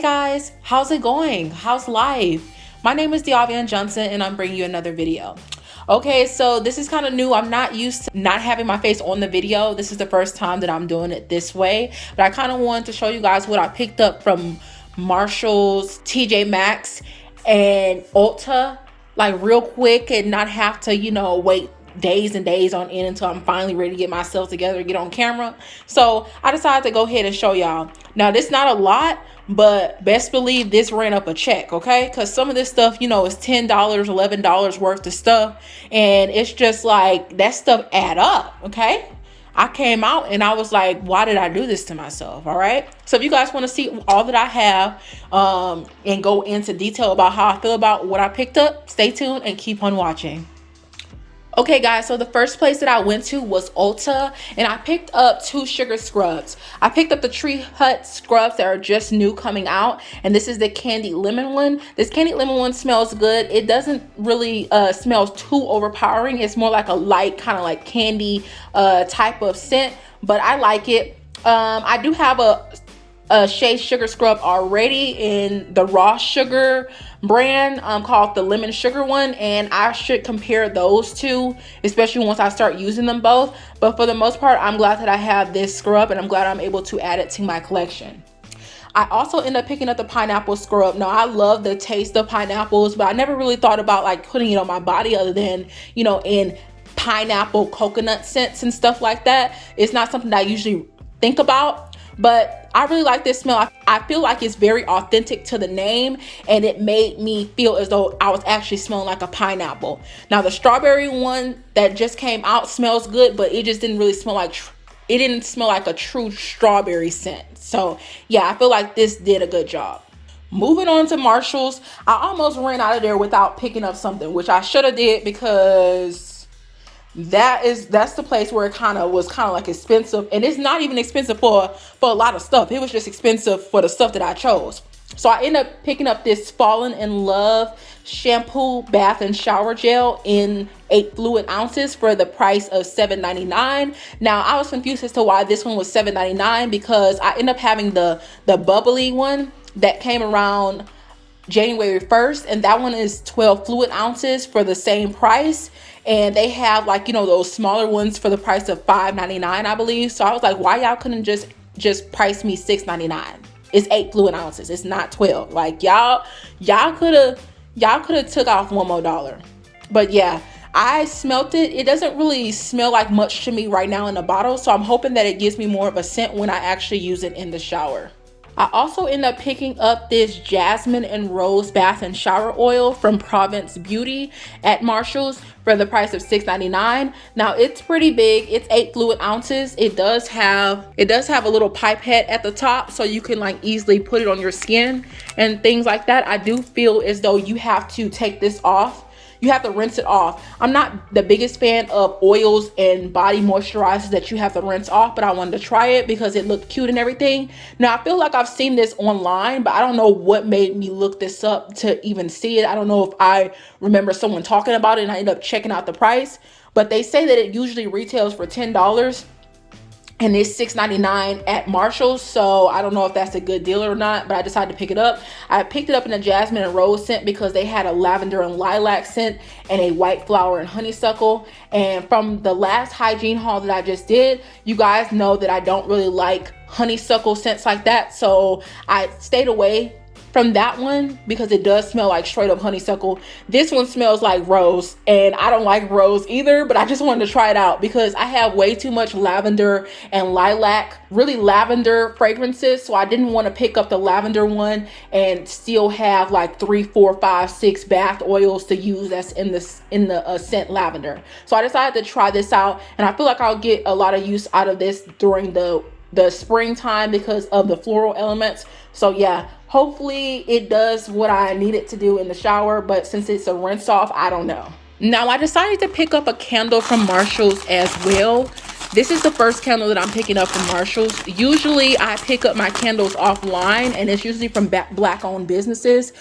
Hey guys, how's it going? How's life? My name is Diavian Johnson and I'm bringing you another video. Okay, so this is kind of new. I'm not used to not having my face on the video. This is the first time that I'm doing it this way, but I kind of wanted to show you guys what I picked up from Marshall's, TJMaxx, and Ulta, like real quick, and not have to, wait days and days on end until I'm finally ready to get myself together to get on camera. So I decided to go ahead and show y'all. Now, this not a lot, but best believe this ran up a check, okay? Because some of this stuff, is $10, $11 worth of stuff, and it's just like that stuff add up, okay? I came out and I was like, why did I do this to myself? All right. So if you guys want to see all that I have and go into detail about how I feel about what I picked up, stay tuned and keep on watching. Okay guys, so the first place that I went to was Ulta, and I picked up 2 sugar scrubs. I picked up the Tree Hut scrubs that are just new coming out, and this is the candy lemon one. This candy lemon one smells good. It doesn't really smell too overpowering. It's more like a light kind of like candy type of scent, but I like it. I do have a Shea sugar scrub already in the raw sugar brand called the lemon sugar one, and I should compare those two, especially once I start using them both. But for the most part, I'm glad that I have this scrub, and I'm glad I'm able to add it to my collection. I also end up picking up the pineapple scrub. Now, I love the taste of pineapples, but I never really thought about like putting it on my body other than, in pineapple coconut scents and stuff like that. It's not something that I usually think about, but I really like this smell. I feel like it's very authentic to the name, and it made me feel as though I was actually smelling like a pineapple. Now, the strawberry one that just came out smells good, but it just didn't really smell like, it didn't smell like a true strawberry scent. So yeah, I feel like this did a good job. Moving on to Marshall's, I almost ran out of there without picking up something, which I should have did, because that's the place where it was kind of like expensive, and it's not even expensive for a lot of stuff. It was just expensive for the stuff that I chose. So I ended up picking up this Fallen in Love shampoo, bath and shower gel in 8 fluid ounces for the price of $7.99. Now, I was confused as to why this one was $7.99, because I ended up having the bubbly one that came around January 1st, and that one is 12 fluid ounces for the same price. And they have like, those smaller ones for the price of $5.99, I believe. So I was like, why y'all couldn't just price me $6.99? It's 8 fluid ounces. It's not 12. Like y'all could have took off one more dollar. But yeah, I smelt it. It doesn't really smell like much to me right now in the bottle, so I'm hoping that it gives me more of a scent when I actually use it in the shower. I also end up picking up this Jasmine and Rose bath and shower oil from Province Beauty at Marshall's for the price of $6.99. Now, it's pretty big. It's 8 fluid ounces. It does have a little pipette at the top, so you can like easily put it on your skin and things like that. I do feel as though you have to take this off. You have to rinse it off. I'm not the biggest fan of oils and body moisturizers that you have to rinse off, but I wanted to try it because it looked cute and everything. Now, I feel like I've seen this online, but I don't know what made me look this up to even see it. I don't know if I remember someone talking about it and I ended up checking out the price, but they say that it usually retails for $10. And it's $6.99 at Marshall's, so I don't know if that's a good deal or not, but I decided to pick it up. I picked it up in a jasmine and rose scent because they had a lavender and lilac scent and a white flower and honeysuckle. And from the last Hygiene haul that I just did, you guys know that I don't really like honeysuckle scents like that, so I stayed away from that one because it does smell like straight up honeysuckle. This one smells like rose, and I don't like rose either, but I just wanted to try it out because I have way too much lavender and lilac, really lavender fragrances, so I didn't want to pick up the lavender one and still have like 3, 4, 5, 6 bath oils to use that's in the scent lavender. So I decided to try this out, and I feel like I'll get a lot of use out of this during the springtime because of the floral elements. So yeah, hopefully it does what I need it to do in the shower, but since it's a rinse off, I don't know. Now, I decided to pick up a candle from Marshall's as well. This is the first candle that I'm picking up from Marshall's. Usually I pick up my candles offline, and it's usually from black owned businesses.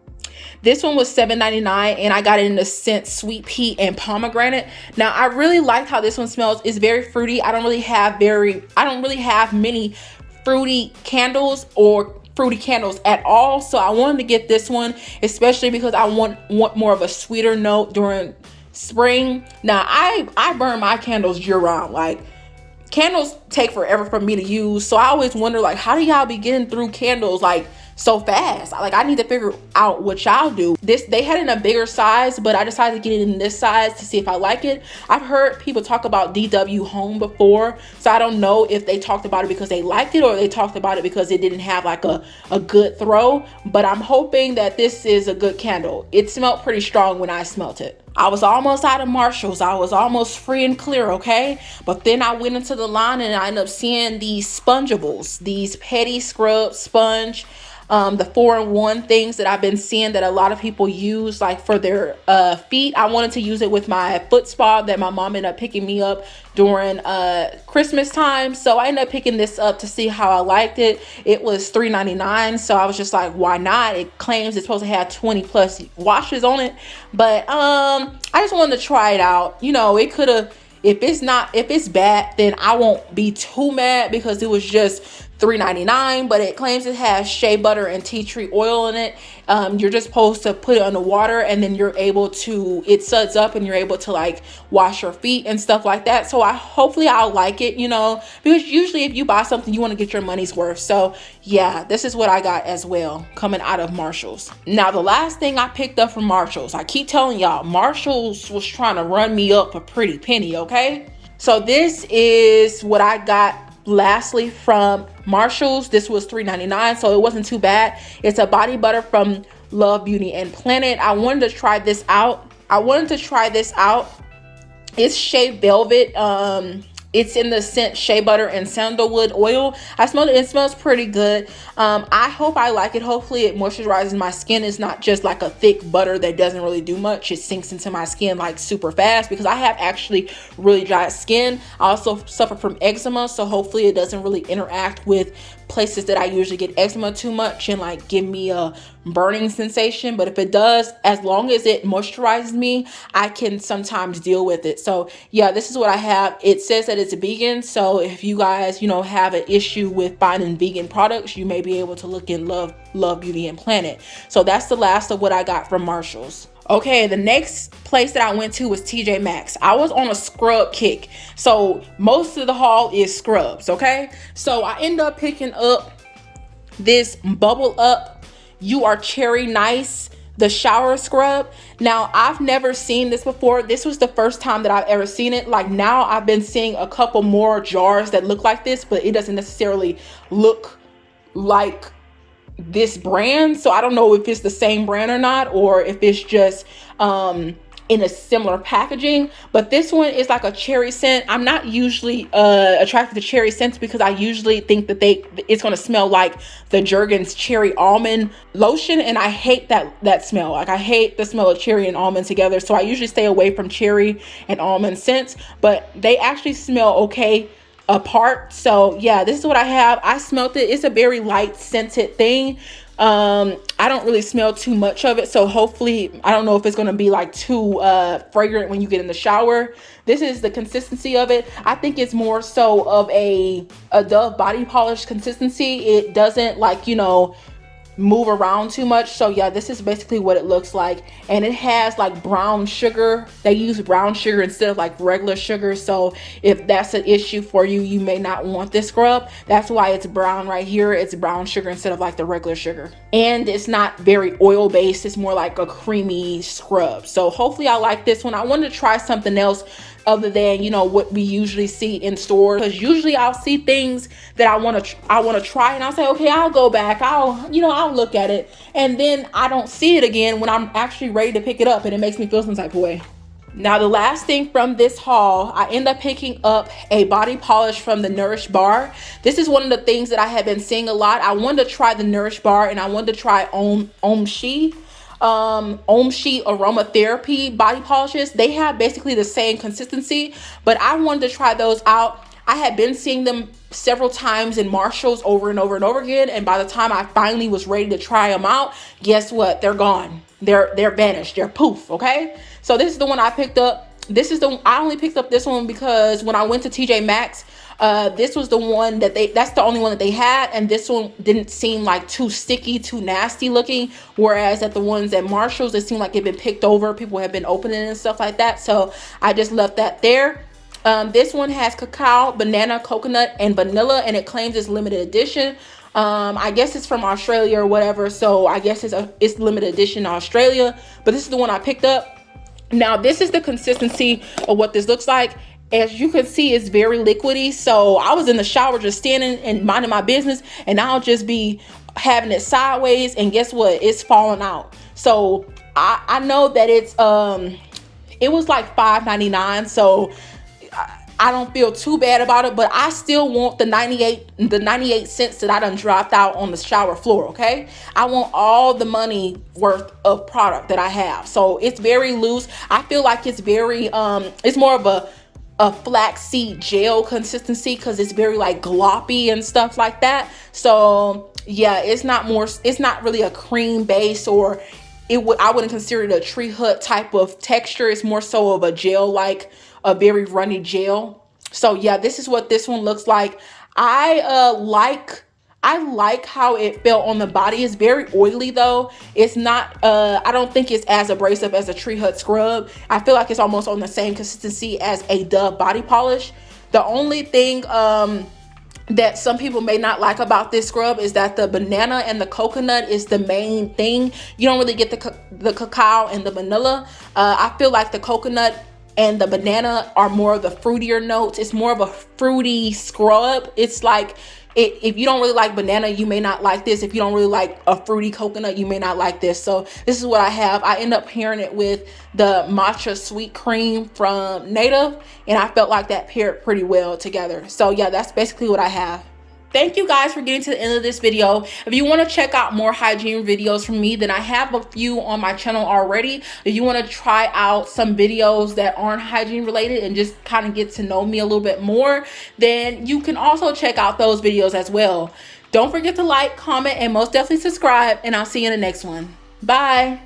This one was $7.99, and I got it in the scent Sweet Pea and Pomegranate. Now, I really like how this one smells. It's very fruity. I don't really have many fruity candles or fruity candles at all. So I wanted to get this one, especially because I want more of a sweeter note during spring. Now I burn my candles year round. Like, candles take forever for me to use, so I always wonder, like, how do y'all be getting through candles like so fast? Like, I need to figure out what y'all do. This, they had it in a bigger size, but I decided to get it in this size to see if I like it. I've heard people talk about DW Home before, so I don't know if they talked about it because they liked it or they talked about it because it didn't have like a good throw. But I'm hoping that this is a good candle. It smelled pretty strong when I smelt it. I was almost out of Marshalls. I was almost free and clear, okay? But then I went into the line and I ended up seeing these spongeables, these petty scrub sponge, the 4-in-1 things that I've been seeing that a lot of people use, like for their feet. I wanted to use it with my foot spa that my mom ended up picking me up during Christmas time. So I ended up picking this up to see how I liked it. It was $3.99, so I was just like, why not? It claims it's supposed to have 20 plus washes on it, but I just wanted to try it out. You know, it could have, if it's bad, then I won't be too mad because it was just $3.99, but it claims it has shea butter and tea tree oil in it. You're just supposed to put it on the water, and then you're able to, it suds up and you're able to like wash your feet and stuff like that. So hopefully I'll like it, you know, because usually if you buy something, you want to get your money's worth. So yeah, this is what I got as well, coming out of Marshalls. Now, the last thing I picked up from Marshalls, I keep telling y'all, Marshalls was trying to run me up a pretty penny, okay? So this is what I got lastly from Marshalls. This was $3.99, so it wasn't too bad. It's a body butter from Love Beauty and Planet. I wanted to try this out. It's Shea Velvet. It's in the scent shea butter and sandalwood oil. I smelled it. It smells pretty good. I hope I like it. Hopefully it moisturizes my skin. It's not just like a thick butter that doesn't really do much. It sinks into my skin like super fast because I have actually really dry skin. I also suffer from eczema, so hopefully it doesn't really interact with places that I usually get eczema too much and like give me a burning sensation. But if it does, as long as it moisturizes me, I can sometimes deal with it. So yeah, this is what I have. It says that it's vegan, so if you guys, you know, have an issue with finding vegan products, you may be able to look in Love Beauty and Planet. So that's the last of what I got from Marshalls. Okay, the next place that I went to was TJMaxx. I was on a scrub kick, so most of the haul is scrubs, okay? So I ended up picking up this Bubble Up You Are Cherry Nice, the shower scrub. Now, I've never seen this before. This was the first time that I've ever seen it. Like, now I've been seeing a couple more jars that look like this, but it doesn't necessarily look like this brand. So I don't know if it's the same brand or not, or if it's just in a similar packaging. But this one is like a cherry scent. I'm not usually attracted to cherry scents because I usually think that it's going to smell like the Jergens cherry almond lotion, and I hate that smell. Like, I hate the smell of cherry and almond together, so I usually stay away from cherry and almond scents. But they actually smell okay apart. So yeah, this is what I have. I smelled it. It's a very light scented thing. I don't really smell too much of it, so hopefully, I don't know if it's going to be like too fragrant when you get in the shower. This is the consistency of it. I think it's more so of a Dove body polish consistency. It doesn't, like, you know, move around too much. So yeah, this is basically what it looks like, and it has like brown sugar. They use brown sugar instead of like regular sugar, so if that's an issue for you, you may not want this scrub. That's why it's brown right here. It's brown sugar instead of like the regular sugar, and it's not very oil based. It's more like a creamy scrub. So hopefully I like this one. I wanted to try something else other than, you know, what we usually see in stores, because usually I'll see things that I want to try, and I'll say, okay, I'll go back, I'll look at it, and then I don't see it again when I'm actually ready to pick it up, and it makes me feel some type of way. Now, the last thing from this haul, I end up picking up a body polish from the Nourish Bar. This is one of the things that I have been seeing a lot. I wanted to try the Nourish Bar, and I wanted to try Om She aromatherapy body polishes. They have basically the same consistency, but I wanted to try those out. I had been seeing them several times in Marshalls over and over and over again, and by the time I finally was ready to try them out, guess what? They're gone. They're vanished. They're poof. Okay, so this is the one I picked up. I only picked up this one because when I went to TJMaxx, This was the one that that's the only one that they had, and this one didn't seem like too sticky, too nasty looking, whereas at the ones at Marshall's, it seemed like it had been picked over, people have been opening and stuff like that. So I just left that there. This one has cacao, banana, coconut, and vanilla, and it claims it's limited edition. I guess it's from Australia or whatever, so I guess it's limited edition in Australia, but this is the one I picked up. Now this is the consistency of what this looks like. As you can see, it's very liquidy. So I was in the shower just standing and minding my business, and I'll just be having it sideways, and guess what, it's falling out. So I know that it's it was like $5.99, so I don't feel too bad about it, but I still want the 98 cents that I done dropped out on the shower floor, okay? I want all the money worth of product that I have. So it's very loose. I feel like it's very, it's more of a flaxseed gel consistency, because it's very like gloppy and stuff like that. So yeah, it's not really a cream base, or I wouldn't consider it a Tree Hut type of texture. It's more so of a gel, like a very runny gel. So yeah, this is what this one looks like. I like how it felt on the body. It's very oily though. It's not I don't think it's as abrasive as a Tree Hut scrub. I feel like it's almost on the same consistency as a Dove body polish. The only thing that some people may not like about this scrub is that the banana and the coconut is the main thing. You don't really get the cacao and the vanilla. I feel like the coconut and the banana are more of the fruitier notes. It's more of a fruity scrub. It's like, if you don't really like banana, you may not like this. If you don't really like a fruity coconut, you may not like this. So this is what I have. I end up pairing it with the matcha sweet cream from Native, and I felt like that paired pretty well together. So yeah, that's basically what I have. Thank you guys for getting to the end of this video. If you want to check out more hygiene videos from me, then I have a few on my channel already. If you want to try out some videos that aren't hygiene related and just kind of get to know me a little bit more, then you can also check out those videos as well. Don't forget to like, comment, and most definitely subscribe, and I'll see you in the next one. Bye.